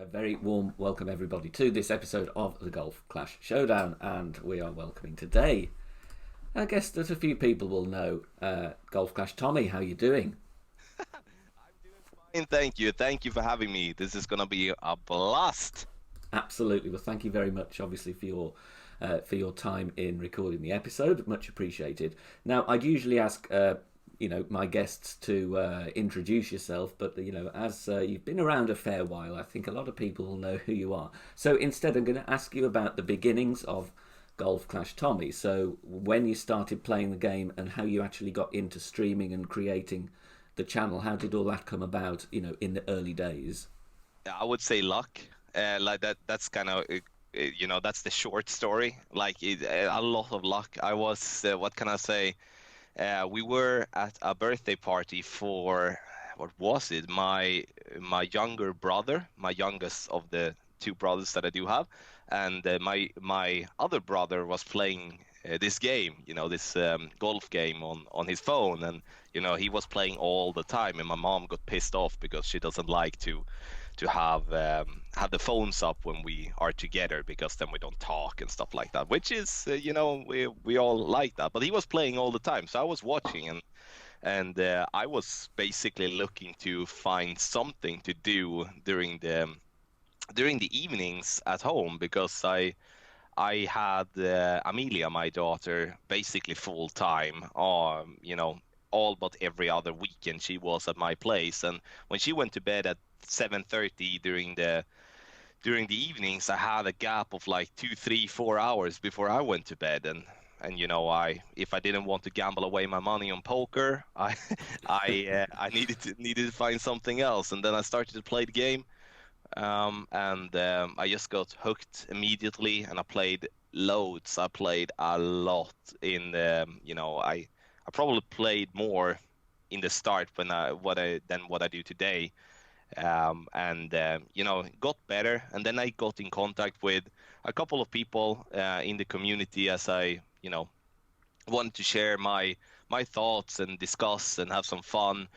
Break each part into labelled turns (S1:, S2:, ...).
S1: A very warm welcome, everybody, to this episode of the Golf Clash Showdown, and we are welcoming today a guest that a few people will know, Golf Clash Tommy. How you doing?
S2: I'm doing fine, thank you. Thank you for having me. This is gonna be a blast.
S1: Absolutely. Well, thank you very much, obviously, for your time in recording the episode. Much appreciated. Now, I'd usually ask. My guests to introduce yourself, but as you've been around a fair while, I think a lot of people will know who you are. So instead, I'm going to ask you about the beginnings of Golf Clash Tommy. So when you started playing the game and how you actually got into streaming and creating the channel, how did all that come about? In the early days.
S2: I would say luck. Like that. That's kind of that's the short story. A lot of luck. I was. What can I say? We were at a birthday party for what was it? My younger brother, my youngest of the two brothers that I do have, and my other brother was playing this game, this golf game on his phone, and he was playing all the time, and my mom got pissed off because she doesn't like to have the phones up when we are together because then we don't talk and stuff like that, which is we all like that. But he was playing all the time, so I was watching, and I was basically looking to find something to do during the evenings at home because I had Amelia, my daughter, basically full time. All but every other weekend she was at my place, and when she went to bed at 7:30 during the evenings, I had a gap of like 2, 3, 4 hours before I went to bed, and I if I didn't want to gamble away my money on poker, I I needed to find something else, and then I started to play the game, and I just got hooked immediately, and I played loads. I played a lot in the, I probably played more in the start than what I do today, and got better. And then I got in contact with a couple of people in the community as I wanted to share my thoughts and discuss and have some fun.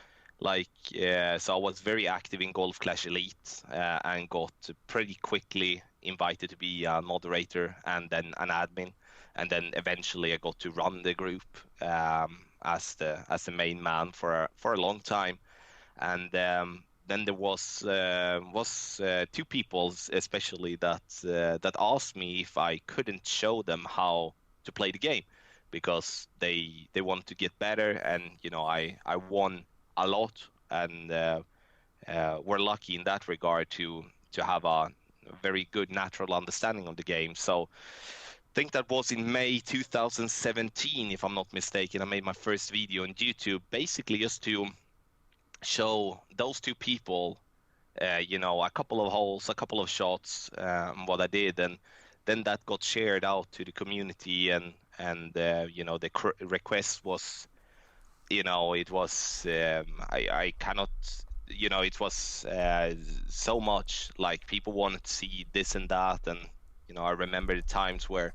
S2: So I was very active in Golf Clash Elite and got pretty quickly invited to be a moderator and then an admin, and then eventually I got to run the group as the main man for a long time. And then there was two people especially that asked me if I couldn't show them how to play the game because they want to get better, and I won a lot, and we're lucky in that regard to have a very good natural understanding of the game. So I think that was in May 2017, if I'm not mistaken. I made my first video on YouTube, basically just to show those two people, a couple of holes, a couple of shots, what I did, and then that got shared out to the community, and the request was, it was I cannot, it was so much like people wanted to see this and that, and I remember the times where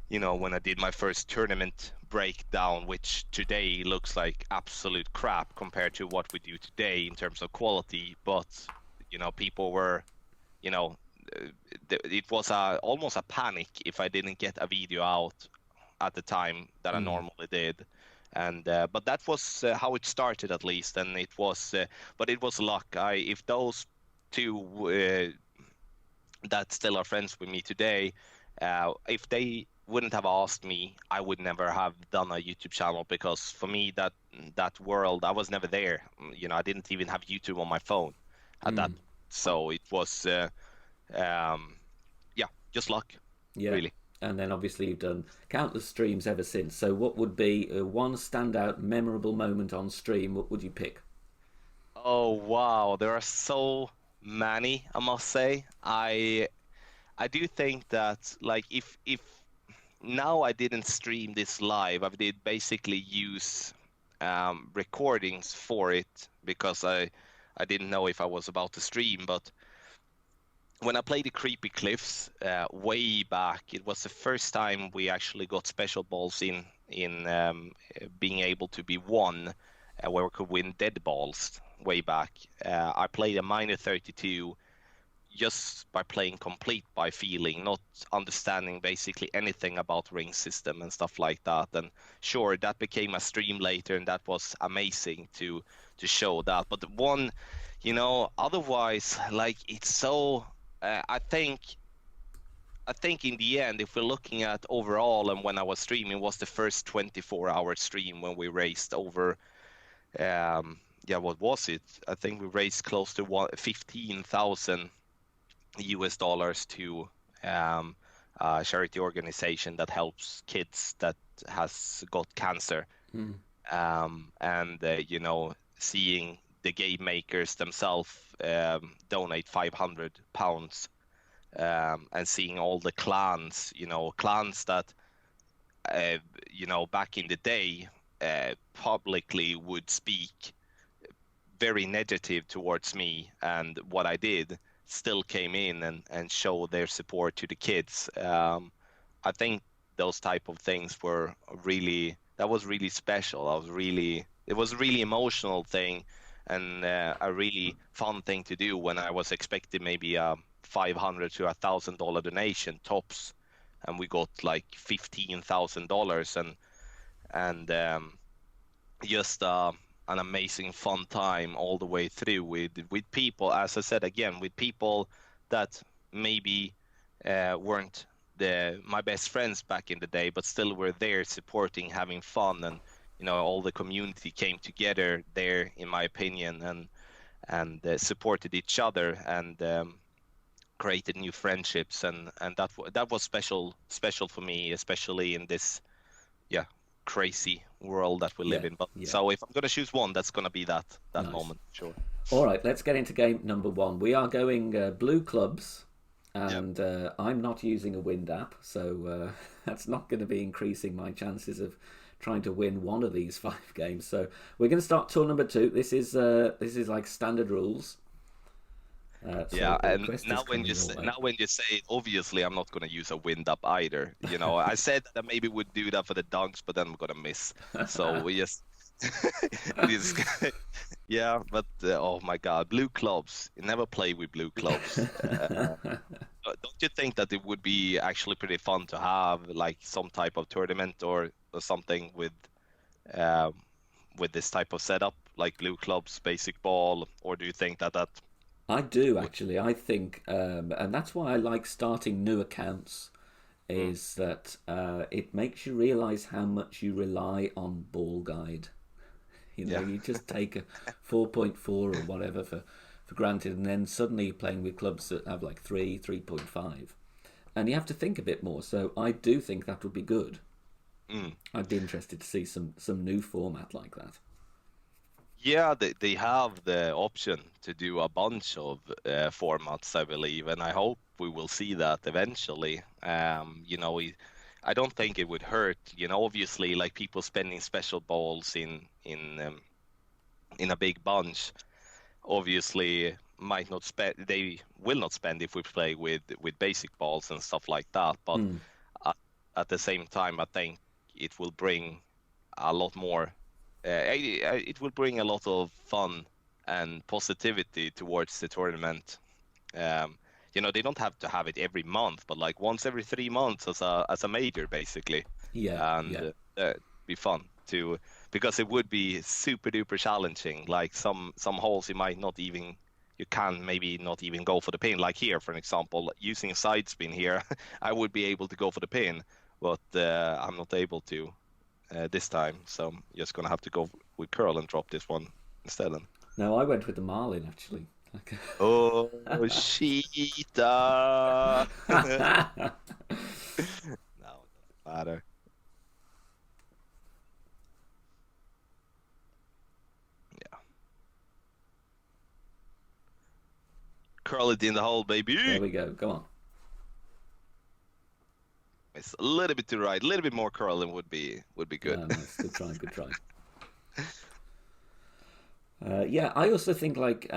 S2: when I did my first tournament breakdown, which today looks like absolute crap compared to what we do today in terms of quality, but people were, you know, it was almost a panic if I didn't get a video out at the time that I
S1: Mm.
S2: normally did. And but that was how it started, at least, and but it was luck. If those two that still are friends with me today, if they wouldn't have asked me, I would never have done a YouTube channel, because for me that world, I was never there. I didn't even have YouTube on my phone at that.
S1: Mm.
S2: So it was yeah, just luck,
S1: Yeah.
S2: really.
S1: And then obviously you've done countless streams ever since. So what would be one standout, memorable moment on stream? What would you pick?
S2: Oh wow, there are so many, I must say. I do think that, like, if now I didn't stream this live, I did basically use recordings for it because I didn't know if I was about to stream. But when I played the Creepy Cliffs way back, it was the first time we actually got special balls in being able to be won, where we could win dead balls way back. I played a minor 32 just by playing complete by feeling, not understanding basically anything about ring system and stuff like that. And sure, that became a stream later, and that was amazing to show that. But one, otherwise, like it's so. I think in the end, if we're looking at overall, and when I was streaming, was the first 24-hour stream when we raised over. What was it? I think we raised close to 15,000 US dollars to a charity organization that helps kids that has got cancer.
S1: Mm.
S2: And seeing the game makers themselves donate £500, and seeing all the clans that back in the day publicly would speak very negative towards me and what I did, still came in and show their support to the kids. I think those type of things that was really special. It was a really emotional thing, and a really fun thing to do when I was expecting maybe a $500 to $1,000 donation tops, and we got like $15,000, and just an amazing fun time all the way through with people, as I said again, with people that maybe weren't my best friends back in the day, but still were there supporting, having fun, and all the community came together there, in my opinion, and supported each other, and created new friendships, and that was special for me, especially in this crazy world that we live in. But so if I'm going to choose one, that's going to be that nice moment, sure.
S1: All right, let's get into game number one. We are going blue clubs, and I'm not using a wind app, so that's not going to be increasing my chances of trying to win one of these 5 games. So we're going to start tour number 2. This is like standard rules.
S2: And now when you say it, obviously I'm not going to use a wind up either. I said that I maybe would do that for the dunks, but then I'm going to miss. So we just but oh my God, blue clubs. You never play with blue clubs. Don't you think that it would be actually pretty fun to have like some type of tournament or something with this type of setup, like blue clubs, basic ball, or do you think that
S1: I do actually. I think, and that's why I like starting new accounts, is that it makes you realise how much you rely on Ball Guide. You just take a 4.4 or whatever for granted, and then suddenly you're playing with clubs that have like 3.5, and you have to think a bit more. So I do think that would be good. I'd be interested to see some new format like that.
S2: Yeah, they have the option to do a bunch of formats, I believe, and I hope we will see that eventually. I don't think it would hurt. Obviously, like people spending special balls in a big bunch, obviously might not spend. They will not spend if we play with basic balls and stuff like that. But at the same time, I think it will bring a lot more. It will bring a lot of fun and positivity towards the tournament. They don't have to have it every month, but like once every 3 months as a major, basically. Be fun too, because it would be super duper challenging. Like some holes you can maybe not even go for the pin. Like here, for example, using a side spin here, I would be able to go for the pin, but I'm not able to. This time, so I'm just gonna have to go with curl and drop this one instead.
S1: No, I went with the Marlin actually.
S2: Oh, cheetah! No, it doesn't matter. Yeah, curl it in the hole, baby.
S1: There we go. Come on.
S2: It's a little bit to right, a little bit more curling would be good.
S1: Nice. Good try. I also think like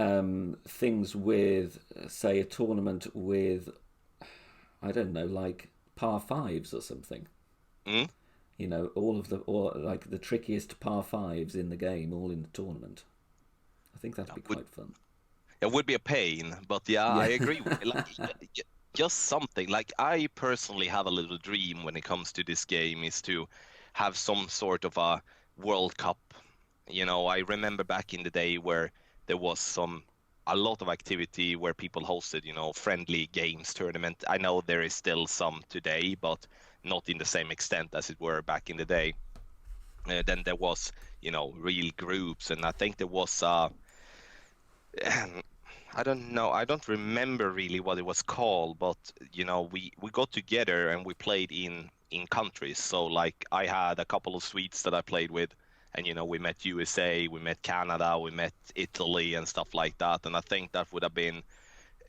S1: things with, say, a tournament with, I don't know, like par 5s or something. All like the trickiest par 5s in the game, all in the tournament. I think that'd be quite fun.
S2: it would be a pain, but yeah, I
S1: Yeah.
S2: agree. Like just something. Like I personally have a little dream when it comes to this game is to have some sort of a World Cup. I remember back in the day where there was a lot of activity where people hosted, friendly games tournament. I know there is still some today, but not in the same extent as it were back in the day. Then there was, real groups, and I think there was I don't know. I don't remember really what it was called, but we got together and we played in countries. So like I had a couple of Swedes that I played with, and we met USA, we met Canada, we met Italy and stuff like that. And I think that would have been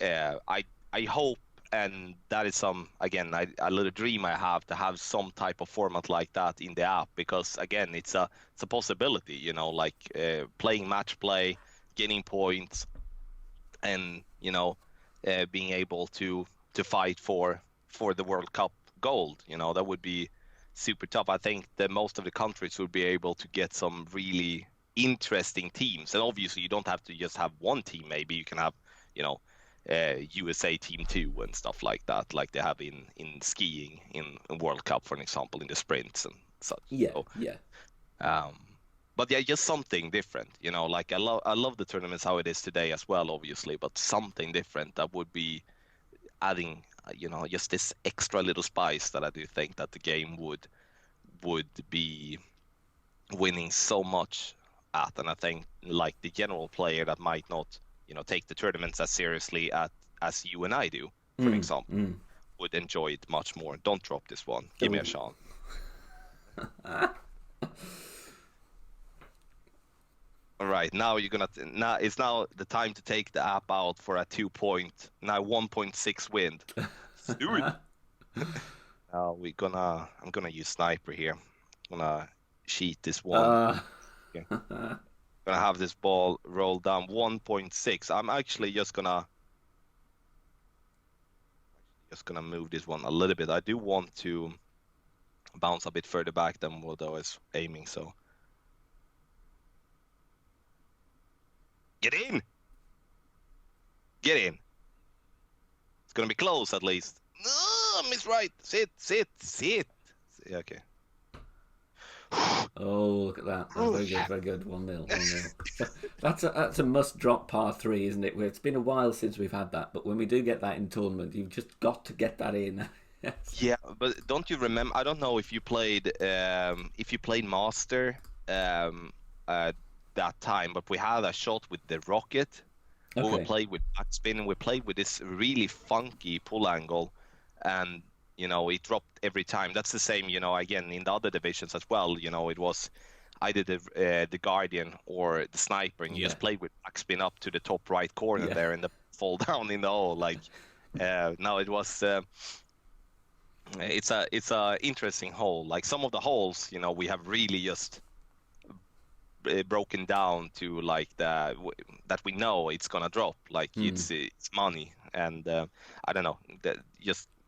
S2: I hope, and that is a little dream I have to have some type of format like that in the app, because again it's a possibility, like playing match play, getting points, and being able to fight for the World Cup gold. That would be super tough. I think that most of the countries would be able to get some really interesting teams, and obviously you don't have to just have one team. Maybe you can have USA team 2 and stuff like that, like they have in skiing in World Cup, for example, in the sprints and such.
S1: Yeah,
S2: So,
S1: yeah.
S2: um, but yeah, just something different, like I love the tournaments how it is today as well, obviously, but something different that would be adding, just this extra little spice that I do think that the game would be winning so much at. And I think like the general player that might not, take the tournaments as seriously as you and I do, for
S1: Mm,
S2: example,
S1: mm.
S2: would enjoy it much more. Don't drop this one. Give me a
S1: Oh.
S2: shot. All right, now now it's now the time to take the app out for a 1.6 wind. Let's do it. Now I'm gonna use sniper here. I'm gonna cheat this one.
S1: Uh,
S2: Okay. Gonna have this ball roll down 1.6. I'm actually just gonna move this one a little bit. I do want to bounce a bit further back than what I was aiming, so get in! Get in! It's gonna be close at least. No, I missed right. Sit. Okay.
S1: oh, look at that. That's very good, very good. 1-0, 1-0. That's a must drop par 3, isn't it? It's been a while since we've had that, but when we do get that in tournament, you've just got to get that in.
S2: Yeah, but don't you remember? I don't know if you played Master that time, but we had a shot with the rocket. We
S1: Okay.
S2: played with backspin, and we played with this really funky pull angle, and it dropped every time. That's the same, again in the other divisions as well. It was either the Guardian or the Sniper, and you
S1: Yeah.
S2: just played with backspin up to the top right corner
S1: Yeah.
S2: there, and the fall down in the hole. Like now it was. It's a interesting hole. Like some of the holes, we have really just broken down to like that we know it's gonna drop. Like
S1: Mm.
S2: it's money, and I don't know.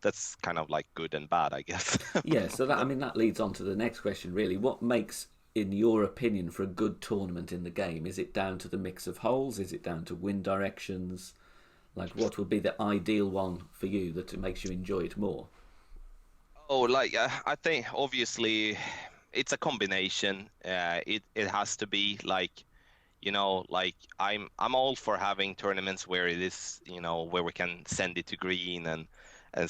S2: That's kind of like good and bad, I guess.
S1: Yeah, so
S2: But
S1: that leads on to the next question, really. What makes, in your opinion, for a good tournament in the game? Is it down to the mix of holes? Is it down to wind directions? Like, what would be the ideal one for you that makes you enjoy it more?
S2: oh, like I think obviously it's a combination. It has to be like like I'm all for having tournaments where it is, where we can send it to green and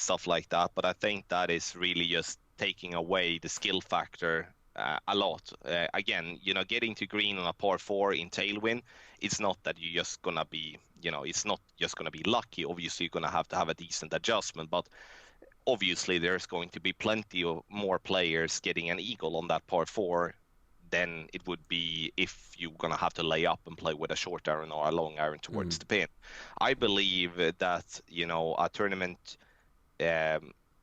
S2: stuff like that. But I think that is really just taking away the skill factor a lot. Again, getting to green on a par 4 in tailwind, it's not that you're just gonna be, it's not just gonna be lucky. Obviously, you're gonna have to have a decent adjustment, but obviously there's going to be plenty of more players getting an eagle on that par 4 than it would be if you're going to have to lay up and play with a short iron or a long iron towards
S1: Mm.
S2: the pin. I believe that, a tournament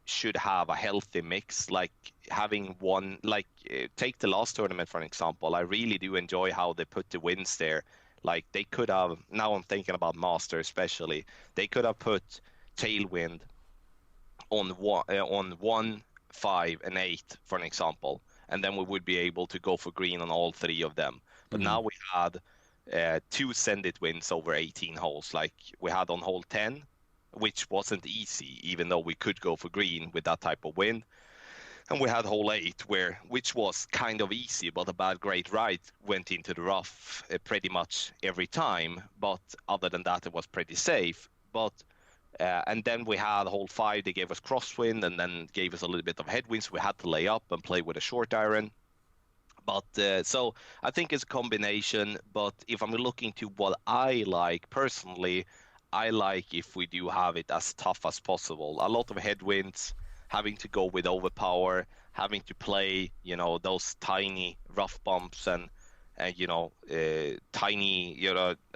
S2: should have a healthy mix, like having one, like take the last tournament for an example. I really do enjoy how they put the wins there. Like they could have, now I'm thinking about Master especially, they could have put tailwind on 1, 5, and 8, for an example, and then we would be able to go for green on all 3 of them. But
S1: Mm.
S2: now we had two send-it wins over 18 holes, like we had on hole 10, which wasn't easy, even though we could go for green with that type of wind. And we had hole 8, which was kind of easy, but a bad grade right went into the rough pretty much every time. But other than that, it was pretty safe. But and then we had hole 5, they gave us crosswind and then gave us a little bit of headwind, so we had to lay up and play with a short iron. But so I think it's a combination. But if I'm looking to what I like personally, I like if we do have it as tough as possible. A lot of headwinds, having to go with overpower, having to play, those tiny rough bumps and tiny,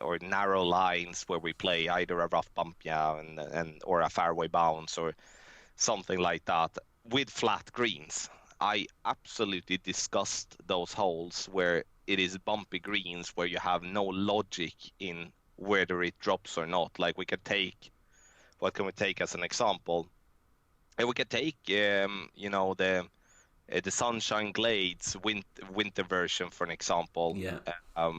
S2: or narrow lines where we play either a rough bump, and or a fairway bounce or something like that with flat greens. I absolutely disgust those holes where it is bumpy greens where you have no logic in whether it drops or not. Like what can we take as an example? We can take, the Sunshine Glades winter version for an example.
S1: Yeah.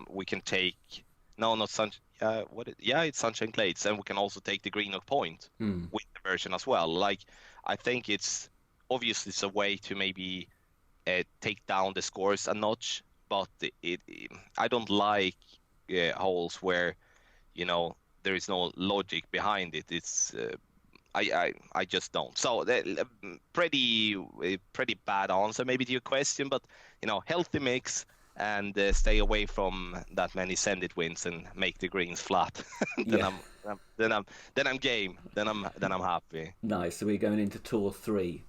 S2: We can take, no, not Sun. It's Sunshine Glades, and we can also take the Greenock Point winter version as well. Like, I think it's a way to maybe take down the scores a notch, but I don't like holes where there is no logic behind it. It's I just don't. So pretty bad answer maybe to your question, but healthy mix and stay away from that many send-it wins and make the greens flat. then I'm game. Then I'm happy.
S1: Nice. So we're going into tour 3.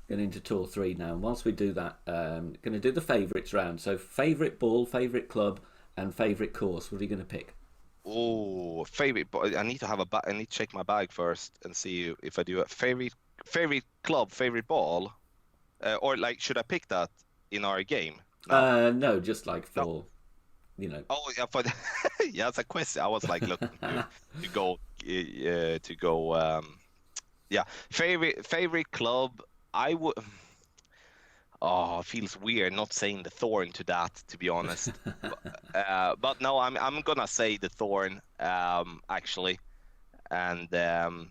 S1: Going into tour 3 now. And whilst we do that, going to do the favourites round. So favourite ball, favourite club, and favourite course. What are you going to pick?
S2: Oh, favorite. I need to have I need to check my bag first and see if I do a favorite club, favorite ball, or like should I pick that in our game?
S1: No, just like for,
S2: no. Oh yeah, for yeah, it's a question. I was like looking to go yeah, favorite club. I would. Oh, it feels weird not saying the Thorn to that, to be honest. But no, I'm gonna say the Thorn, actually, and the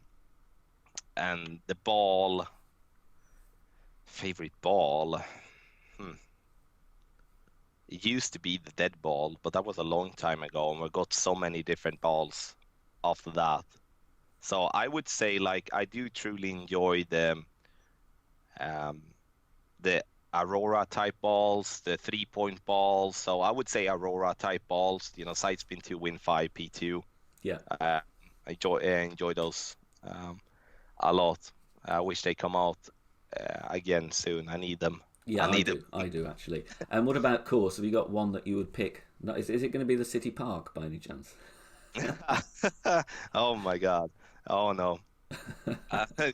S2: ball. Favorite ball. It used to be the dead ball, but that was a long time ago, and we got so many different balls after that. So I would say, like, I do truly enjoy the Aurora type balls, the 3-point balls. So I would say Aurora type balls, side spin 2, win 5, P2.
S1: Yeah.
S2: I enjoy those a lot. I wish they come out again soon. I need them.
S1: Yeah, I do actually. And what about course? Have you got one that you would pick? Is it going to be the City Park by any chance?
S2: Oh my God. Oh no.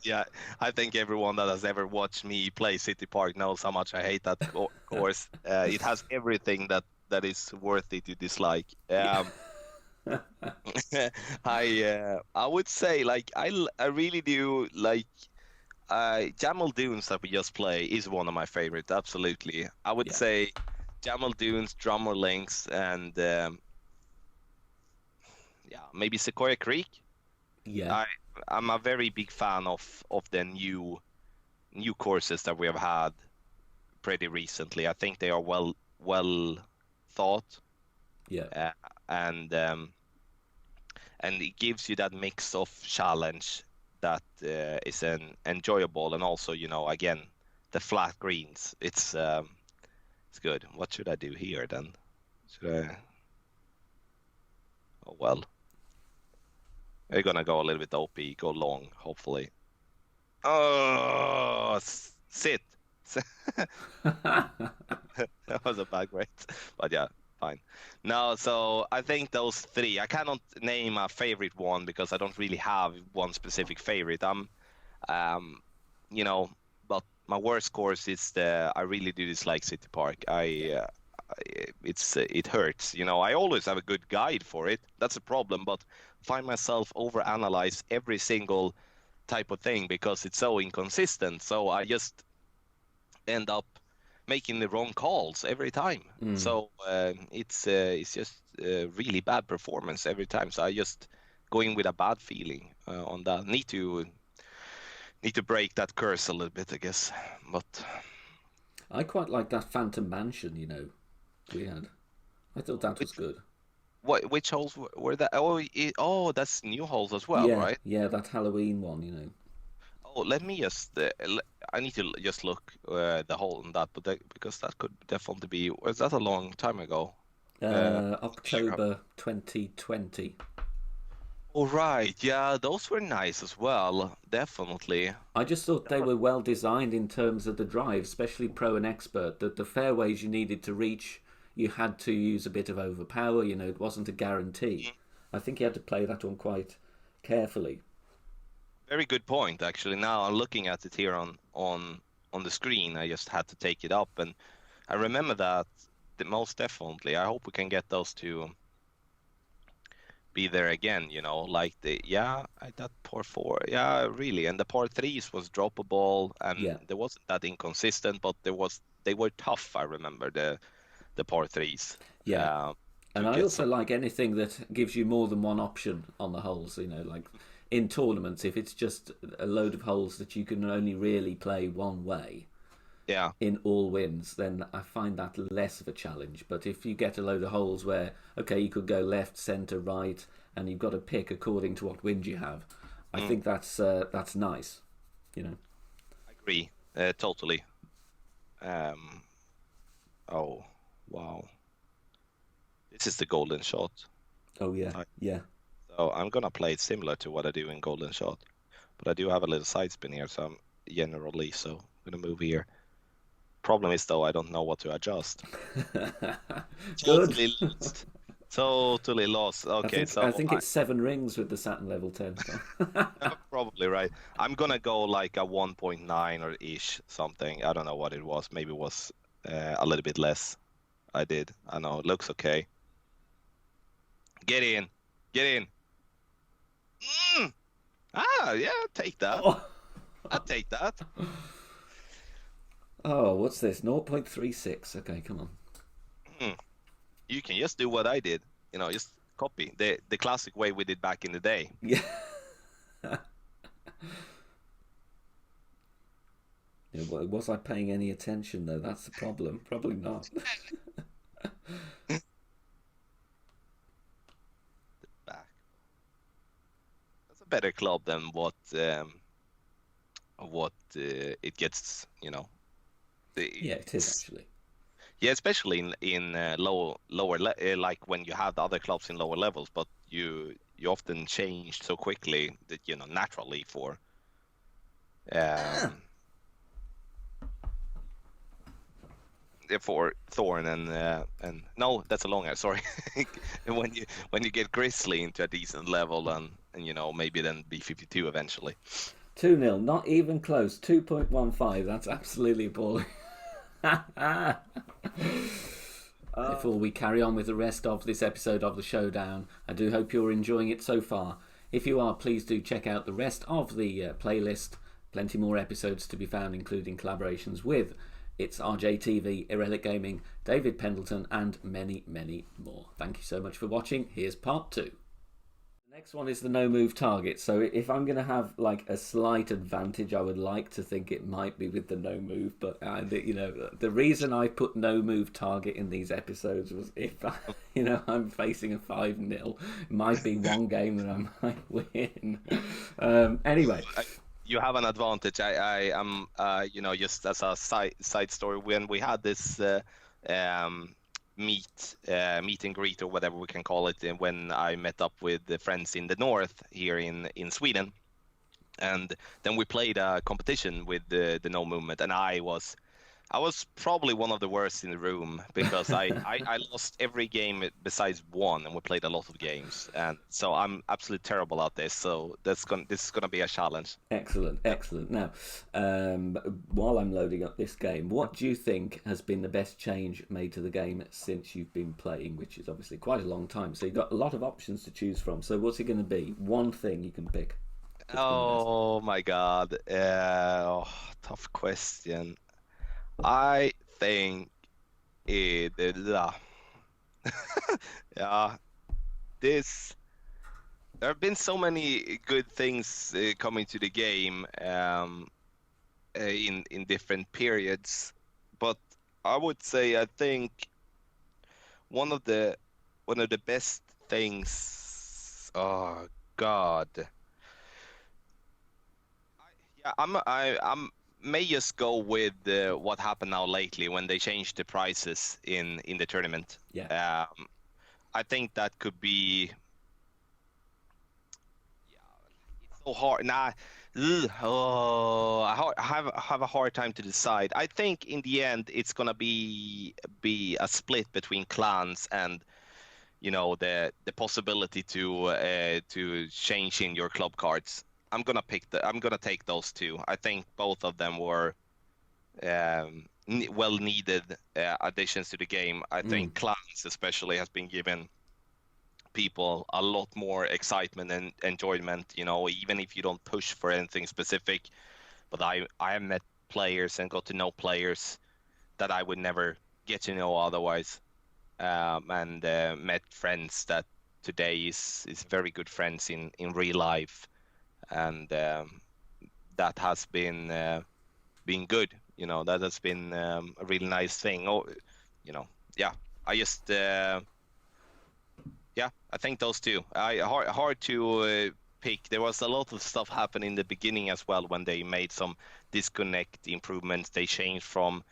S2: Yeah, I think everyone that has ever watched me play City Park knows how much I hate that course. It has everything that is worthy to dislike. I would say, like, I really do like Jamal Dunes that we just play is one of my favorites. Absolutely, I would say Jamal Dunes, Drummer Links, and maybe Sequoia Creek.
S1: Yeah.
S2: I'm a very big fan of the new courses that we have had pretty recently. I think they are well thought.
S1: Yeah.
S2: And it gives you that mix of challenge that is enjoyable, and also, again, the flat greens. It's good. What should I do here then? Should I? Oh well. We're gonna go a little bit OP, go long, hopefully. Oh, sit. That was a bad grade, but yeah, fine. No, so I think those 3. I cannot name a favorite one because I don't really have one specific favorite. But my worst course is I really do dislike City Park. It hurts. I always have a good guide for it. That's a problem, but find myself overanalyze every single type of thing because it's so inconsistent. So I just end up making the wrong calls every time. So it's just really bad performance every time. So I just go in with a bad feeling on that. Need to break that curse a little bit, I guess. But
S1: I quite like that Phantom Mansion, we had. I thought that was good.
S2: which holes were that? Oh, that's new holes as well,
S1: Yeah,
S2: right?
S1: yeah, that Halloween one.
S2: Oh, let me just. I need to just look the hole in that, but because that could definitely be. Was that a long time ago? Sure.
S1: October 2020.
S2: Oh, right. Yeah, those were nice as well. Definitely.
S1: I just thought they were well designed in terms of the drive, especially pro and expert, that the fairways you needed to reach, you had to use a bit of overpower, it wasn't a guarantee. I think you had to play that one quite carefully.
S2: Very good point, actually. Now I'm looking at it here on the screen. I just had to take it up, and I remember that most definitely. I hope we can get those to be there again. Like that par four, yeah, really, and the par threes was droppable, and
S1: Yeah.
S2: there wasn't that inconsistent, but they were tough. I remember the par threes.
S1: Yeah.
S2: To
S1: And I
S2: get
S1: also
S2: some.
S1: like anything that gives you more than one option on the holes, like in tournaments, if it's just a load of holes that you can only really play one way
S2: Yeah.
S1: in all winds, then I find that less of a challenge. But if you get a load of holes where, okay, you could go left, centre, right, and you've got to pick according to what wind you have, I think that's nice,
S2: I agree. Totally. Um, oh, wow. This is the golden shot.
S1: Oh yeah,
S2: I-
S1: yeah.
S2: So I'm gonna play it similar to what I do in golden shot, but I do have a little side spin here, so I'm generally so I'm gonna move here. Problem is though, I don't know what to adjust.
S1: Good.
S2: Totally lost. Totally lost.
S1: I
S2: Okay,
S1: think I
S2: so
S1: think it's 7 rings with the Saturn level 10.
S2: probably right. I'm gonna go like a 1.9 or ish something. I don't know what it was. Maybe it was a little bit less. I did. I know. It looks okay. Get in. Get in. Mm! Yeah, take that.
S1: Oh.
S2: I'll take that.
S1: Oh, what's this? 0.36. Okay, come on.
S2: Hmm. You can just do what I did. Just copy the classic way we did back in the day.
S1: Yeah. Yeah, was I paying any attention though? That's the problem. Probably not.
S2: Back. That's a better club than what it gets.
S1: Yeah, it is
S2: It's
S1: actually.
S2: yeah, especially in lower like when you have the other clubs in lower levels, but you often change so quickly that naturally um for Thorn and no, that's a long hair. Sorry, when you get Grizzly into a decent level and maybe then B52 eventually.
S1: 2-0, not even close. 2.15. That's absolutely appalling. Before we carry on with the rest of this episode of the Showdown, I do hope you're enjoying it so far. If you are, please do check out the rest of the playlist. Plenty more episodes to be found, including collaborations with It's RJTV, Irrelic Gaming, David Pendleton, and many, many more. Thank you so much for watching. Here's part 2. The next one is the no move target. So if I'm going to have like a slight advantage, I would like to think it might be with the no move. But the reason I put no move target in these episodes was if I'm facing a 5-0, it might be one game that I might win. Anyway.
S2: You have an advantage. I am, just as a side story, when we had this meet and greet or whatever we can call it, and when I met up with the friends in the north here in Sweden, and then we played a competition with the no movement, and I was probably one of the worst in the room because I lost every game besides one, and we played a lot of games, and so I'm absolutely terrible at this. So this is gonna be a challenge.
S1: Excellent. Now, while I'm loading up this game, what do you think has been the best change made to the game since you've been playing, which is obviously quite a long time? So you've got a lot of options to choose from. So what's it going to be? One thing you can pick.
S2: Oh my God. Tough question. I think yeah, this there have been so many good things coming to the game in different periods, but I would say I think one of the one of the best things. Oh God, I'm may just go with what happened now lately when they changed the prices in the tournament.
S1: Yeah.
S2: I think that could be. It's so hard. Nah, I have a hard time to decide. I think in the end it's gonna be a split between clans and the possibility to change in your club cards. I'm gonna take those two. I think both of them were well needed additions to the game. I think clans especially has been given people a lot more excitement and enjoyment, even if you don't push for anything specific. But I have met players and got to know players that I would never get to know otherwise. And met friends that today is very good friends in real life, and that has been good. That has been a really nice thing. Oh, yeah. I just yeah, I think those two. Hard to pick. There was a lot of stuff happening in the beginning as well when they made some disconnect improvements. They changed from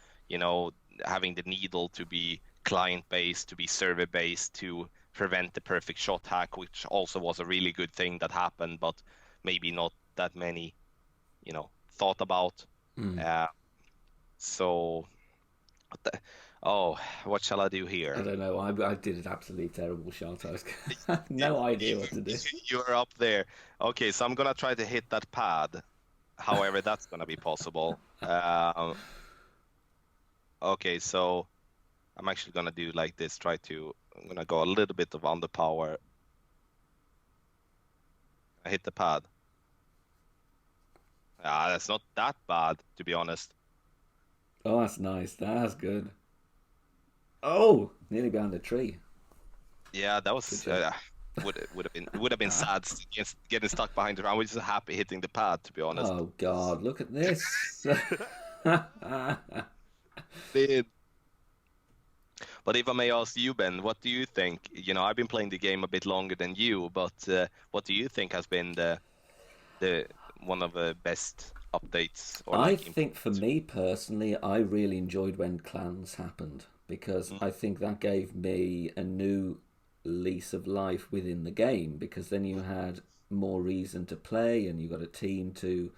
S2: having the needle to be client-based to be server-based to prevent the perfect shot hack, which also was a really good thing that happened, but maybe not that many, thought about. So, what shall I do here?
S1: I don't know. I did an absolutely terrible shot. I was no idea what to do.
S2: You're up there. Okay, so I'm gonna try to hit that pad. However, that's gonna be possible. Okay, so I'm actually gonna do like this. I'm gonna go a little bit of underpower. I hit the pad. That's not that bad, to be honest.
S1: Oh, that's nice. That's good. Oh, nearly behind a tree.
S2: Yeah, that was would have been sad getting stuck behind the. I was just happy hitting the pad, to be honest.
S1: Oh God, look at this.
S2: Did. But if I may ask you, Ben, what do you think? I've been playing the game a bit longer than you, but what do you think has been the one of the best updates or
S1: I
S2: like
S1: think for me personally, I really enjoyed when clans happened because I think that gave me a new lease of life within the game because then you had more reason to play and you got a team to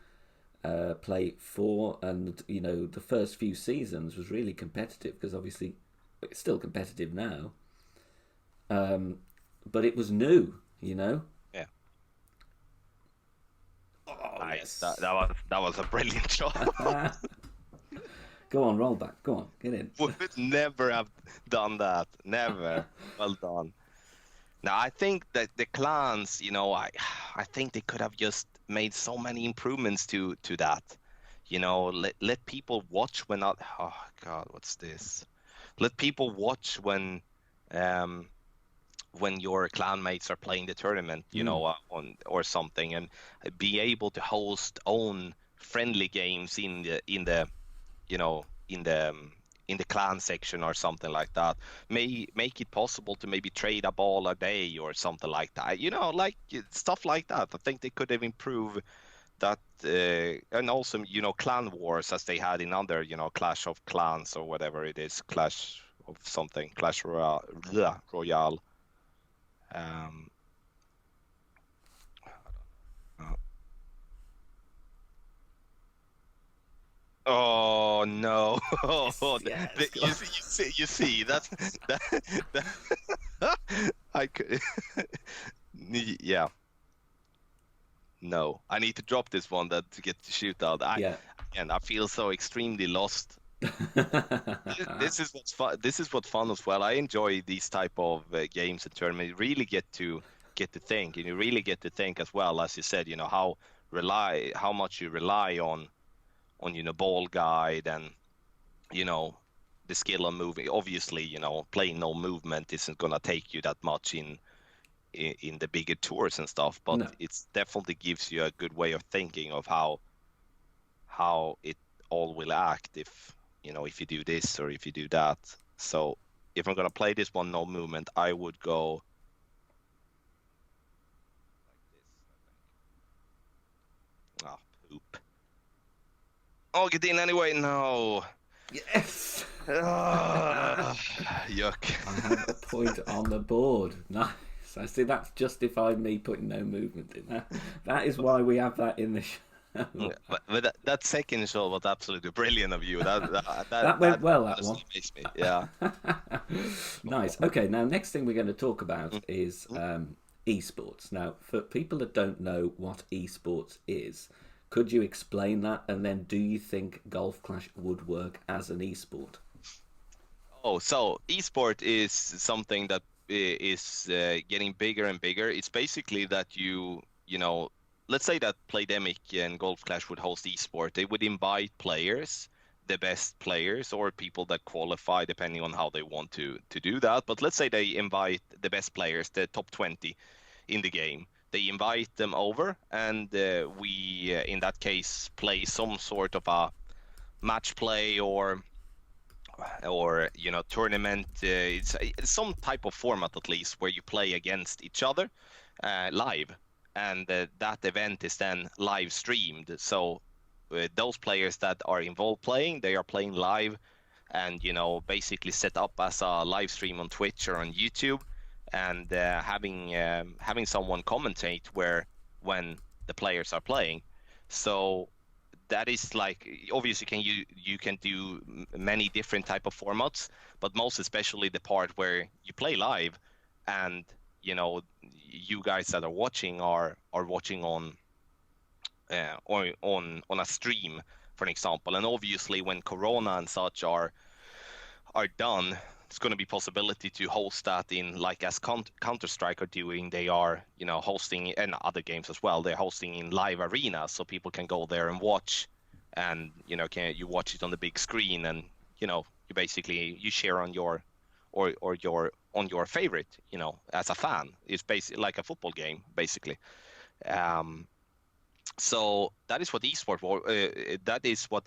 S1: play for, and the first few seasons was really competitive because obviously it's still competitive now, but it was new.
S2: Yeah.
S1: Oh,
S2: Nice.
S1: yes.
S2: That was a brilliant shot.
S1: Go on, roll back. Go on, get in.
S2: Would never have done that. Never. Well done. Now I think that the clans, I think they could have just made so many improvements to that. Let people watch when not. Oh God, what's this? Let people watch when your clanmates are playing the tournament, on or something, and be able to host own friendly games you know, in the in the clan section or something like that. Make it possible to maybe trade a ball a day or something like that. Like stuff like that. I think they could have improved that, and also clan wars as they had in other Clash of Clans or whatever it is, Clash of something, Clash Royale. Um, uh, oh no!
S1: Yes.
S2: You see that's that. I could. Yeah. No, I need to drop this one to get the shootout.
S1: Yeah.
S2: I feel so extremely lost. This is what's fun. This is what's fun as well. I enjoy these type of games and tournaments. You really get to think, and you really get to think as well, as you said. How much you rely on ball guide and the skill on moving. Obviously, playing no movement isn't gonna take you that much in the bigger tours and stuff, but
S1: No.
S2: it's definitely gives you a good way of thinking of how it all will act if you do this or if you do that. So if I'm gonna play this one no movement, I would go like this, I think. Ah, poop. Oh, get in anyway. No.
S1: Yes.
S2: Yuck.
S1: I have a point on the board. Nice. I see that's justified me putting no movement in that. That is why we have that in the show.
S2: But that second shot was absolutely brilliant of you.
S1: That went well, that one.
S2: Amazed me. Yeah.
S1: Nice. Okay, now next thing we're going to talk about is esports. Now, for people that don't know what esports is, could you explain that? And then, do you think Golf Clash would work as an esport?
S2: Oh, so esport is something that is getting bigger and bigger. It's basically that let's say that Playdemic and Golf Clash would host esport. They would invite players, the best players, or people that qualify depending on how they want to do that. But let's say they invite the best players, the top 20 in the game. They invite them over, and we, in that case, play some sort of a match play or tournament. It's some type of format at least where you play against each other live, and that event is then live streamed. So those players that are involved playing, they are playing live, and basically set up as a live stream on Twitch or on YouTube, and having someone commentate when the players are playing. So that is like, obviously you can do many different type of formats, but most especially the part where you play live, and you guys that are watching are watching on a stream, for an example. And obviously when Corona and such are done, it's going to be possibility to host that in, like as Counter-Strike are doing. They are hosting, and other games as well, they're hosting in live arenas, so people can go there and watch, and you watch it on the big screen, and you basically you share on your favorite, as a fan. It's basically like a football game basically. So that is what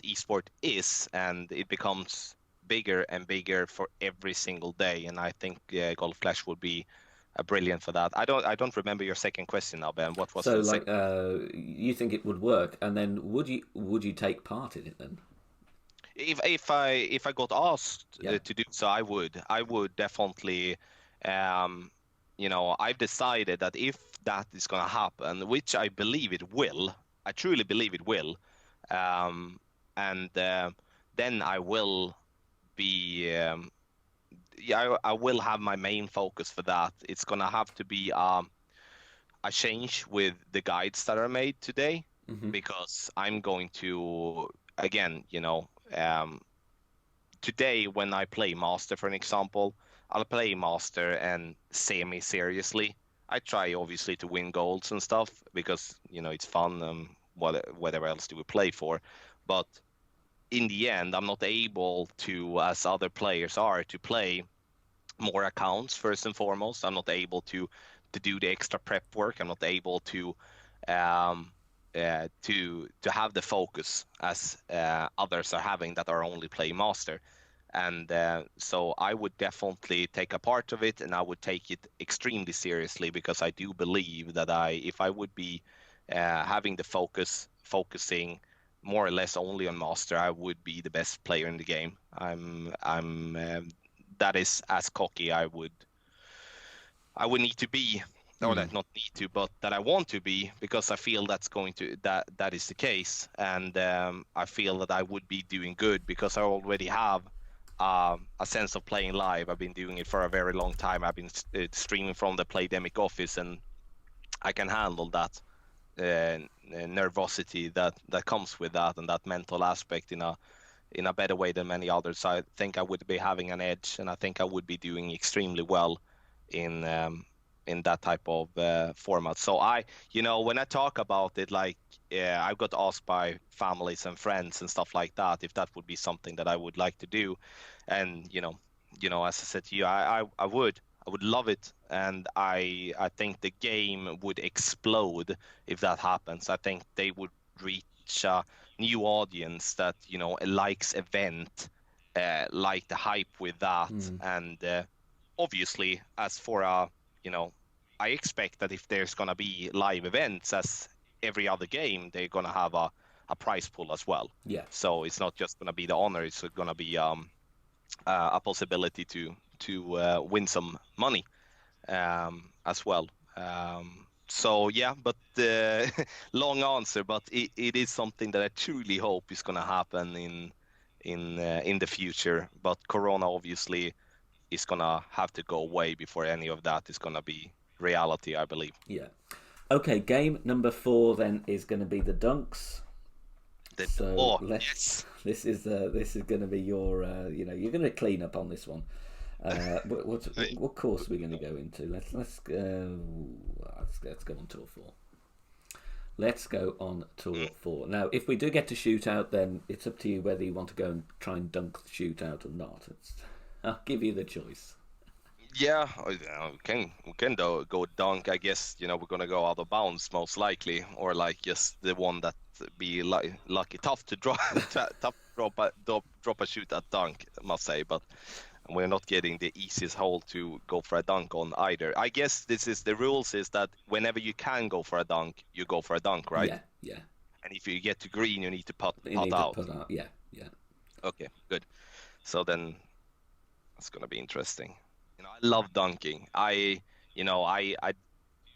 S2: esport is, and it becomes bigger and bigger for every single day. And I think Golf Clash would be brilliant for that. I don't remember your second question now, Ben. What was
S1: So,
S2: the
S1: like,
S2: second?
S1: you think it would work, and then would you take part in it then?
S2: If I got asked
S1: Yeah.
S2: to do so, I would definitely. I've decided that if that is going to happen, which I believe it will, I truly believe it will, and then I will be. I will have my main focus for that. It's gonna have to be a change with the guides that are made today, because I'm going to, again, today when I play Master, for an example, I'll play Master and semi-seriously. I try obviously to win golds and stuff because it's fun. Whatever else do we play for? But in the end, I'm not able to, as other players are, to play more accounts first and foremost. I'm not able to do the extra prep work. I'm not able to have the focus as others are having that are only play Master. And so I would definitely take a part of it, and I would take it extremely seriously, because I do believe that if I would be having the focusing more or less only on Master, I would be the best player in the game. That is as cocky I would need to be, or that not need to, but that I want to be, because I feel that is the case, and I feel that I would be doing good because I already have a sense of playing live. I've been doing it for a very long time. I've been streaming from the Playdemic office, and I can handle that nervosity that comes with that, and that mental aspect in a better way than many others. I think I would be having an edge, and I think I would be doing extremely well in in that type of format. So when I talk about it, like I've got asked by families and friends and stuff like that if that would be something that I would like to do, and as I said to you, I would love it, and I think the game would explode if that happens. I think they would reach a new audience that likes event, like the hype with that,
S1: Mm.
S2: and obviously, as for I expect that if there's gonna be live events as every other game, they're gonna have a prize pool as well.
S1: Yeah.
S2: So it's not just gonna be the honor; it's gonna be a possibility to win some money as well. So yeah, but long answer, but it is something that I truly hope is gonna happen in the future. But Corona obviously is gonna have to go away before any of that is gonna be reality, I believe.
S1: Yeah. Okay, game number 4 then is going to be the dunks. So
S2: Yes.
S1: this is going to be your you're going to clean up on this one. What course are we going to go into? Let's go on tour 4. Let's go on tour 4. Now, if we do get to shootout, then it's up to you whether you want to go and try and dunk the shootout or not. I'll give you the choice.
S2: Yeah, we can go dunk. I guess we're gonna go out of bounds most likely, or like just the one that be lucky, tough to drop, tough to drop a shoot at dunk, I must say. But we're not getting the easiest hole to go for a dunk on either. I guess the rules is that whenever you can go for a dunk, you go for a dunk, right?
S1: Yeah, yeah.
S2: And if you get to green, you need to putt
S1: Put
S2: out.
S1: Yeah, yeah.
S2: Okay, good. So then it's gonna be interesting. I love dunking. I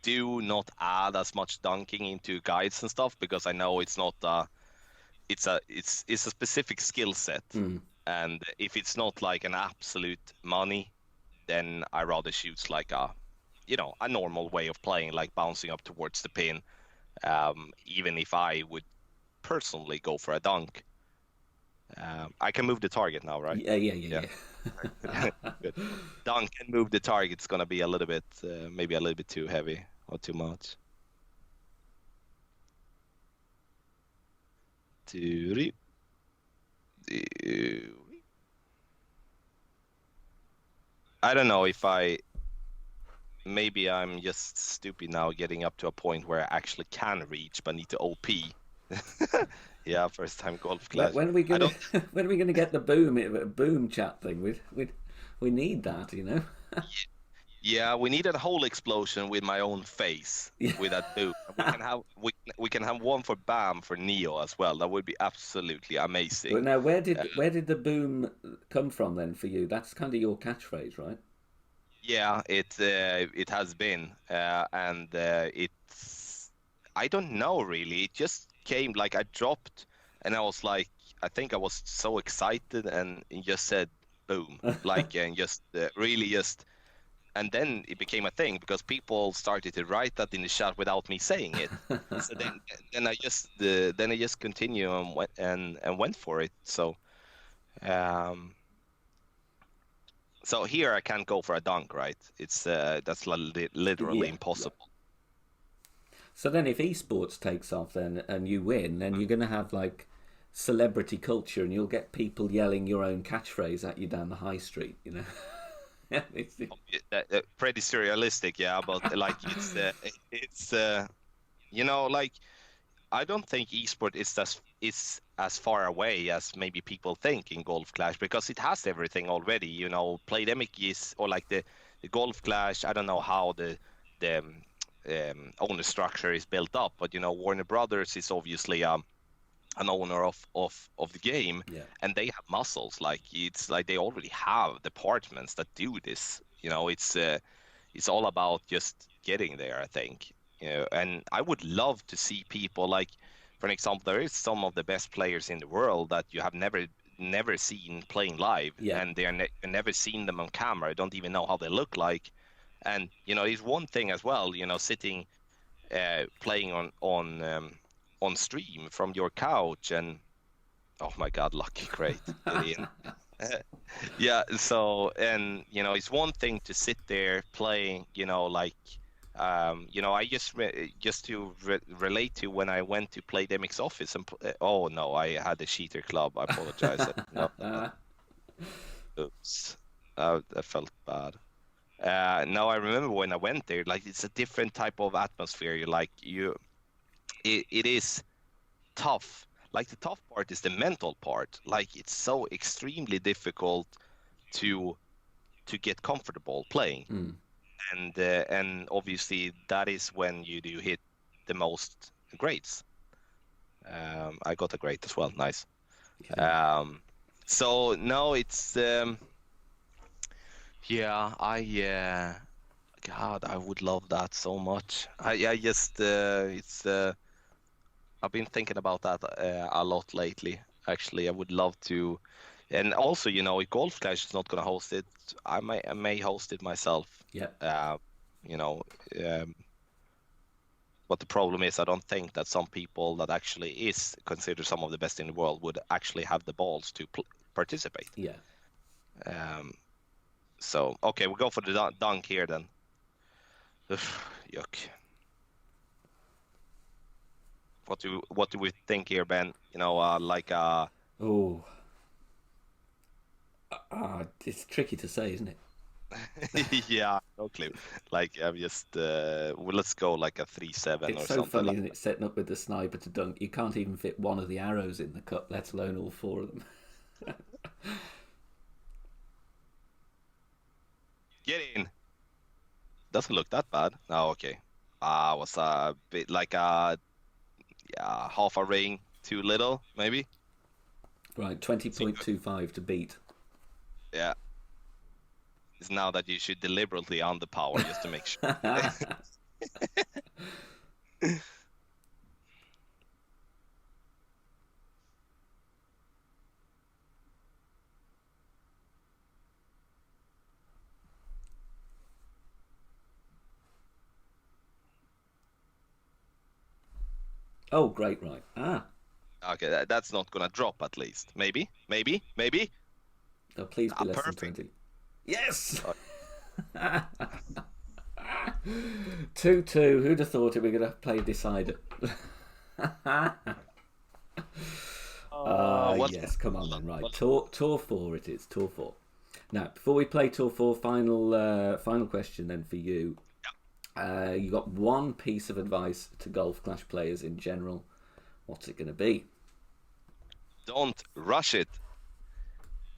S2: do not add as much dunking into guides and stuff because I know it's not it's a specific skill set.
S1: Mm.
S2: And if it's not like an absolute money, then I rather shoot like a normal way of playing, like bouncing up towards the pin. Even if I would personally go for a dunk, I can move the target now, right?
S1: Yeah.
S2: Good. Dunk and move the target. It's gonna be a little bit, maybe a little bit too heavy or too much. I don't know if maybe I'm just stupid now, getting up to a point where I actually can reach, but need to OP. Yeah, first time Golf Clash.
S1: When are we gonna when are we gonna get the boom chat thing? We need that,
S2: Yeah, we need a whole explosion with my own face with that boom. We can have one for Bam for Neo as well. That would be absolutely amazing.
S1: But now, where did the boom come from then for you? That's kind of your catchphrase, right?
S2: Yeah, it has been, and it's I don't know really. It just came like I dropped, and I was like, I think I was so excited and just said boom, like and just really just. And then it became a thing because people started to write that in the chat without me saying it. So then I just continued and went for it. So here I can't go for a dunk, right? It's that's literally impossible.
S1: Yeah. So then, if esports takes off, then and you win, then you're going to have like celebrity culture, and you'll get people yelling your own catchphrase at you down the high street.
S2: Pretty surrealistic, yeah. But like it's like I don't think esport is as far away as maybe people think in Golf Clash because it has everything already. Playdemic is or like the Golf Clash. I don't know how the owner structure is built up, but Warner Brothers is obviously an owner of the game, and they have muscles. Like it's like they already have departments that do this. It's all about just getting there, I think. And I would love to see people like, for example, there is some of the best players in the world that you have never seen playing live, and they're never seen them on camera. Don't even know how they look like. And it's one thing as well. Sitting playing on stream from your couch and oh my god, lucky, great. Yeah, so and it's one thing to sit there playing, like I just to relate to when I went to play Demic's office and oh no, I had a cheater club. I apologize. No, oops. I felt bad. Now I remember when I went there, like it's a different type of atmosphere. It is tough. Like the tough part is the mental part. Like it's so extremely difficult to get comfortable playing,
S1: Mm.
S2: and obviously that is when you do hit the most grades. I got a grade as well, nice.
S1: Yeah.
S2: So no, it's yeah, God, I would love that so much. I just it's I've been thinking about that a lot lately. Actually, I would love to, and also, if Golf Clash is not going to host it, I may host it myself.
S1: Yeah.
S2: You know, um, but the problem is, I don't think that some people that actually is considered some of the best in the world would actually have the balls to participate.
S1: Yeah.
S2: Um, so okay, we'll go for the dunk here then. Ugh, yuck. What do we think here, Ben? Like
S1: Oh, it's tricky to say, isn't it?
S2: yeah, no clue. Like I'm just well, let's go like a 3-7
S1: It's
S2: or
S1: so
S2: something
S1: funny,
S2: like
S1: isn't it? Setting up with the sniper to dunk. You can't even fit one of the arrows in the cup, let alone all four of them.
S2: get in. Doesn't look that bad. Oh, okay. Was a bit like yeah, half a ring too little, maybe.
S1: Right,
S2: So good.
S1: 20.25 to beat.
S2: Yeah. It's now that you should deliberately underpower just to make sure.
S1: Oh, great, right.
S2: Okay, that's not gonna drop at least. Maybe, maybe, maybe.
S1: Oh, please be less than
S2: Perfect.
S1: 20. Yes!
S2: Uh,
S1: 2-2. Who'd have thought it? We're going to play decider.
S2: what?
S1: Yes, come on then. Right, tour 4 it is. Tour 4. Now, before we play tour 4, final question then for you. You got one piece of advice to Golf Clash players in general. What's it going to be?
S2: Don't rush it.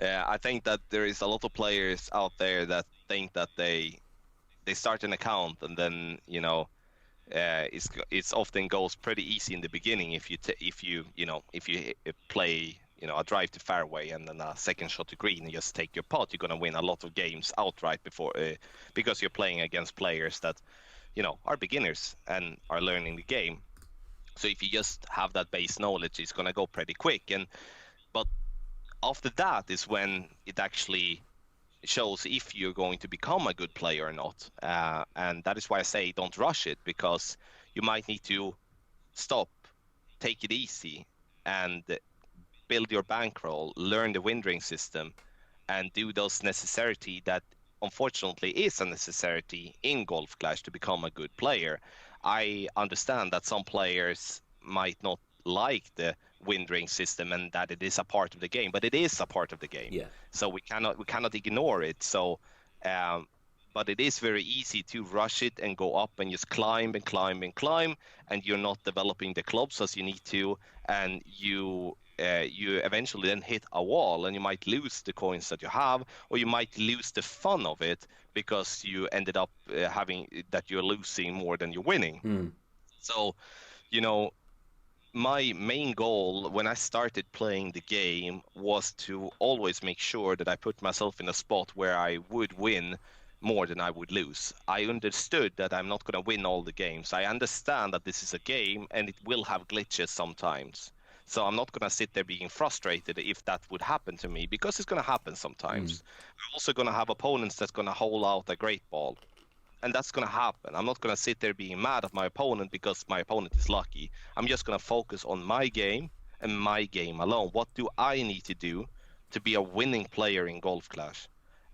S2: I think that there is a lot of players out there that think that they start an account and then it's often goes pretty easy in the beginning if you play a drive to fairway and then a second shot to green and just take your putt, you're gonna win a lot of games outright before because you're playing against players that are beginners and are learning the game. So if you just have that base knowledge, it's gonna go pretty quick. But after that is when it actually shows if you're going to become a good player or not. And that is why I say don't rush it, because you might need to stop, take it easy, and build your bankroll, learn the windring system, and do those necessity that unfortunately is a necessity in Golf Clash to become a good player. I understand that some players might not like the windring system and that it is a part of the game, but it is a part of the game.
S1: Yeah.
S2: So we cannot ignore it. So but it is very easy to rush it and go up and just climb and climb and climb, and you're not developing the clubs as you need to, and you eventually then hit a wall and you might lose the coins that you have, or you might lose the fun of it because you ended up having that you're losing more than you're winning.
S1: Mm.
S2: So, my main goal when I started playing the game was to always make sure that I put myself in a spot where I would win more than I would lose. I understood that I'm not going to win all the games. I understand that this is a game and it will have glitches sometimes. So I'm not going to sit there being frustrated if that would happen to me, because it's going to happen sometimes. I'm also going to have opponents that's going to hole out a great ball, and that's going to happen. I'm not going to sit there being mad at my opponent because my opponent is lucky. I'm just going to focus on my game and my game alone. What do I need to do to be a winning player in Golf Clash.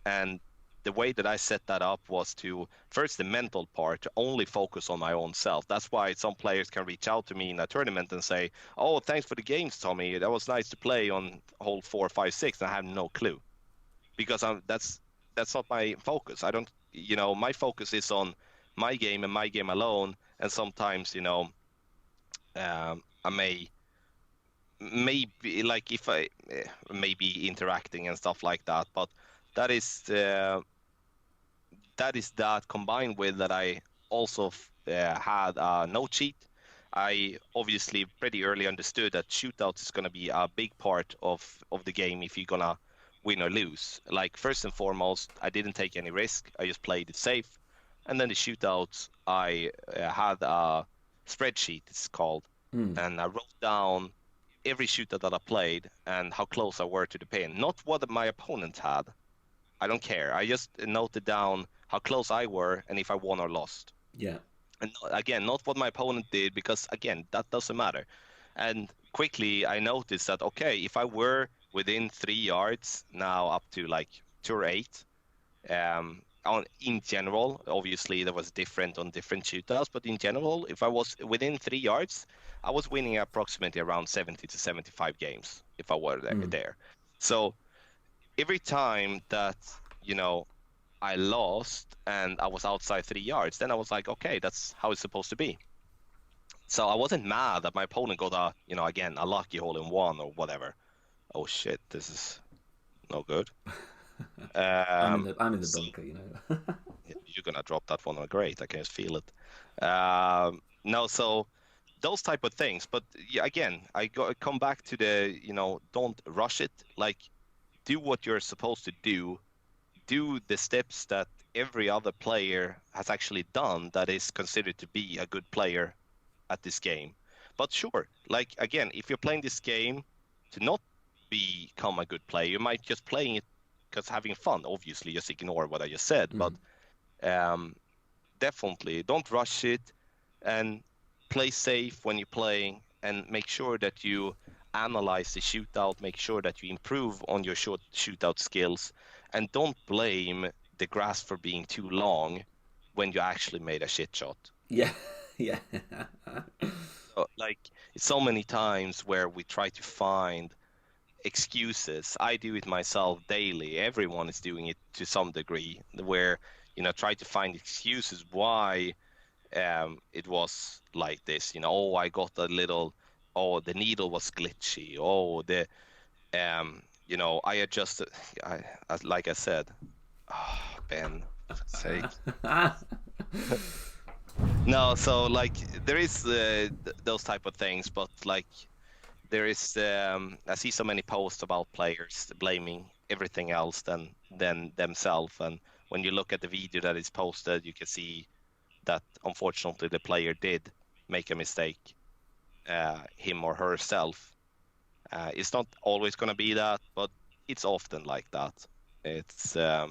S2: And the way that I set that up was to first the mental part, to only focus on my own self. That's why some players can reach out to me in a tournament and say, "Oh, thanks for the games, Tommy. That was nice to play on hole 4, 5, 6." And I have no clue because that's not my focus. I don't, my focus is on my game and my game alone. And sometimes, I maybe like if I maybe interacting and stuff like that, but that is that combined with that I also had a no cheat. I obviously pretty early understood that shootouts is going to be a big part of the game if you're gonna win or lose. Like first and foremost, I didn't take any risk. I just played it safe, and then the shootouts I had a spreadsheet. It's called, and I wrote down every shootout that I played and how close I were to the pin. Not what my opponent had. I don't care. I just noted down how close I were and if I won or lost.
S1: Yeah.
S2: And again, not what my opponent did, because again, that doesn't matter. And quickly I noticed that, okay, if I were within 3 yards, now up to like 2 or 8, in general, obviously there was different on different shootouts, but in general, if I was within 3 yards, I was winning approximately around 70 to 75 games if I were there. So every time that, I lost and I was outside 3 yards, then I was like, okay, that's how it's supposed to be. So I wasn't mad that my opponent got again, a lucky hole in one or whatever. Oh shit, this is no good.
S1: I'm in the bunker,
S2: You're gonna drop that one. Great, I can just feel it. No, so those type of things. But yeah, again, come back to the, don't rush it. Like, do what you're supposed to do. Do the steps that every other player has actually done that is considered to be a good player at this game. But sure, like again, if you're playing this game to not become a good player, you might just playing it because having fun. Obviously, just ignore what I just said. But definitely don't rush it and play safe when you're playing, and make sure that you analyze the shootout, make sure that you improve on your shootout skills, and don't blame the grass for being too long when you actually made a shit shot.
S1: Yeah, yeah.
S2: Like, it's so many times where we try to find excuses. I do it myself daily. Everyone is doing it to some degree, where try to find excuses why it was like this. Oh, I got a little. Oh, the needle was glitchy. Oh, I adjusted. Like I said, oh, Ben, for fuck's sake. No, so like there is those type of things, but like there is I see so many posts about players blaming everything else than themselves, and when you look at the video that is posted, you can see that unfortunately the player did make a mistake, him or herself. It's not always going to be that, but it's often like that. It's but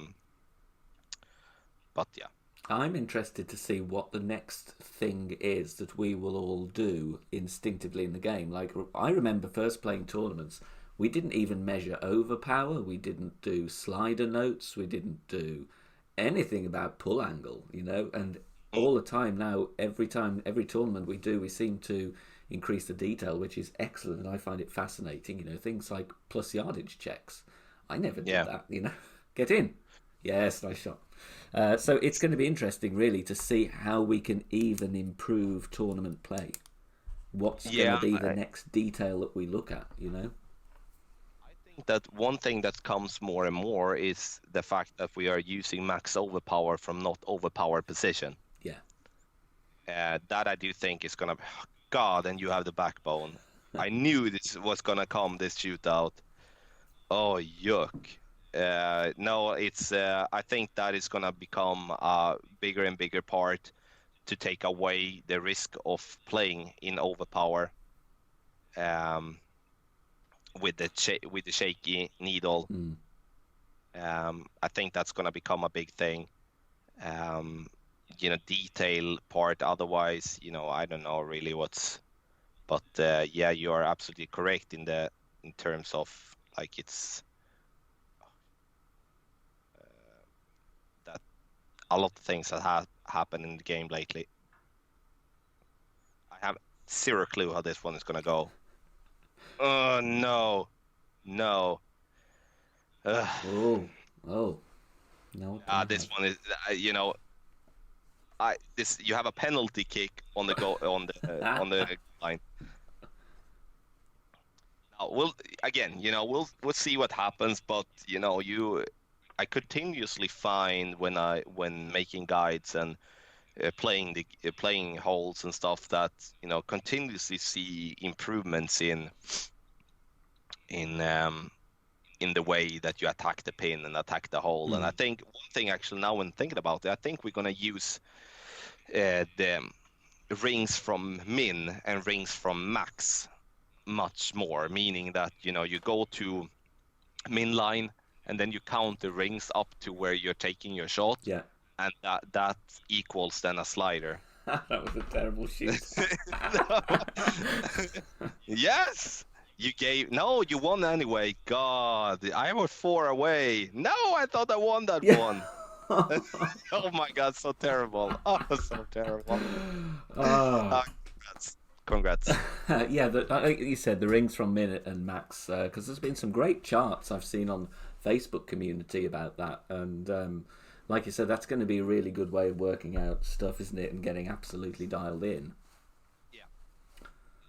S2: yeah.
S1: I'm interested to see what the next thing is that we will all do instinctively in the game. Like, I remember first playing tournaments, we didn't even measure overpower, we didn't do slider notes, we didn't do anything about pull angle, and all the time now, every tournament we do, we seem to increase the detail, which is excellent, and I find it fascinating. Things like plus yardage checks. I never did that. Get in. Yes, nice shot. So it's going to be interesting, really, to see how we can even improve tournament play. What's going to be the next detail that we look at,
S2: I think that one thing that comes more and more is the fact that we are using max overpower from not overpowered position.
S1: Yeah.
S2: That I do think is going to... God, and you have the backbone. I knew this was going to come, this shootout. Oh, yuck. No, it's. I think that is gonna become a bigger and bigger part to take away the risk of playing in overpower. With the shaky needle. I think that's gonna become a big thing. Detail part. Otherwise, I don't know really what's. But yeah, you are absolutely correct in terms of like it's a lot of things that have happened in the game lately. I have zero clue how this one is gonna go. Oh no, no. Ugh.
S1: Oh, no, what do we
S2: This
S1: have?
S2: one is, you have a penalty kick on the go on the line. Now, we'll see what happens, but I continuously find when making guides and playing holes and stuff that continuously see improvements in um in the way that you attack the pin and attack the hole. And I think one thing actually now when thinking about it, I think we're gonna use the rings from min and rings from max much more, meaning that you go to min line and then you count the rings up to where you're taking your shot,
S1: Yeah.
S2: and that equals then a slider.
S1: That was a terrible shoot.
S2: Yes, you won anyway. God, I was 4 away. No, I thought I won that
S1: Yeah.
S2: one. Oh my God, so terrible. Oh, so terrible.
S1: Oh.
S2: Congrats.
S1: Yeah, like you said, the rings from Min and Max, because there's been some great charts I've seen on Facebook community about that, and like you said, that's going to be a really good way of working out stuff, isn't it, and getting absolutely dialed in.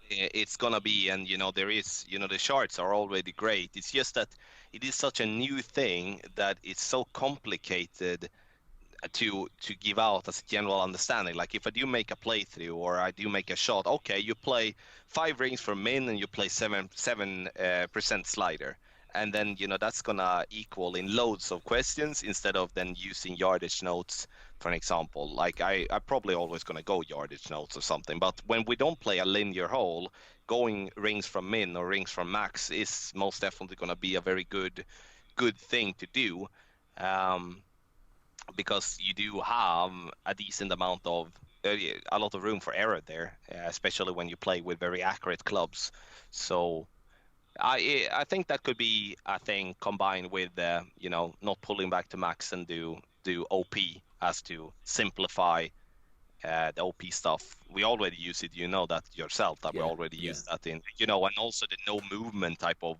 S2: It's gonna be, and there is, the charts are already great. It's just that it is such a new thing that it's so complicated to give out as a general understanding. Like if I do make a playthrough or I do make a shot, okay, you play 5 rings for min and you play 7% slider, and then that's gonna equal in loads of questions instead of then using yardage notes for an example. Like I probably always gonna go yardage notes or something, but when we don't play a linear hole, going rings from min or rings from max is most definitely gonna be a very good thing to do. Because you do have a decent amount of a lot of room for error there, especially when you play with very accurate clubs. So I think that could be a thing combined with not pulling back to max and do OP as to simplify the OP stuff. We already use it, that yourself, that we
S1: Yeah,
S2: already
S1: yeah,
S2: use that in, and also the no movement type of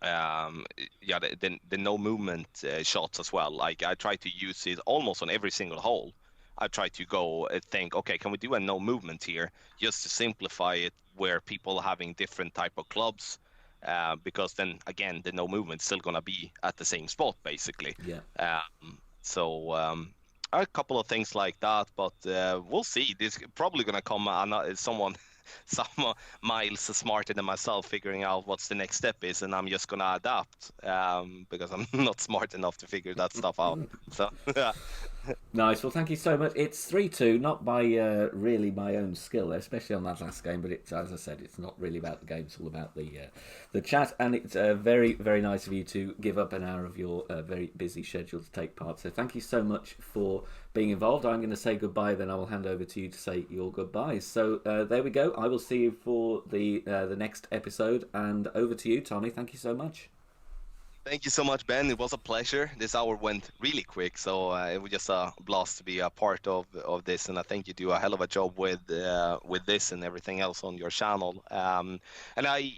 S2: um, yeah, the no movement shots as well. Like I try to use it almost on every single hole. I try to go think, okay, can we do a no movement here, just to simplify it, where people are having different type of clubs, because then again the no movement is still gonna be at the same spot basically.
S1: yeah.
S2: So a couple of things like that, but we'll see. This probably gonna come someone some miles smarter than myself figuring out what's the next step is, and I'm just gonna adapt, because I'm not smart enough to figure that stuff out. So yeah.
S1: Nice. Well, thank you so much. It's 3-2, not by really my own skill, especially on that last game. But it's, as I said, it's not really about the game. It's all about the chat. And it's very, very nice of you to give up an hour of your very busy schedule to take part. So thank you so much for being involved. I'm going to say goodbye. Then I will hand over to you to say your goodbyes. So there we go. I will see you for the next episode. And over to you, Tommy. Thank you so much.
S2: Thank you so much, Ben. It was a pleasure. This hour went really quick, so it was just a blast to be a part of this. And I think you do a hell of a job with this and everything else on your channel. And I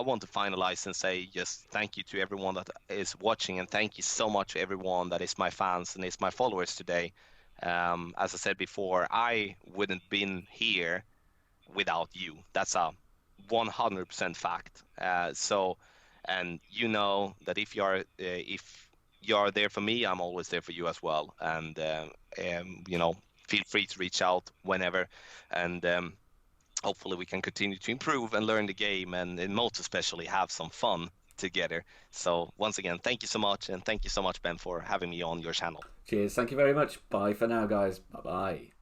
S2: want to finalize and say just thank you to everyone that is watching, and thank you so much to everyone that is my fans and is my followers today. As I said before, I wouldn't been here without you. That's a 100% fact. And that if you are there for me, I'm always there for you as well. And feel free to reach out whenever. And hopefully we can continue to improve and learn the game, and most especially have some fun together. So once again, thank you so much, and thank you so much, Ben, for having me on your channel.
S1: Cheers. Thank you very much. Bye for now, guys. Bye bye.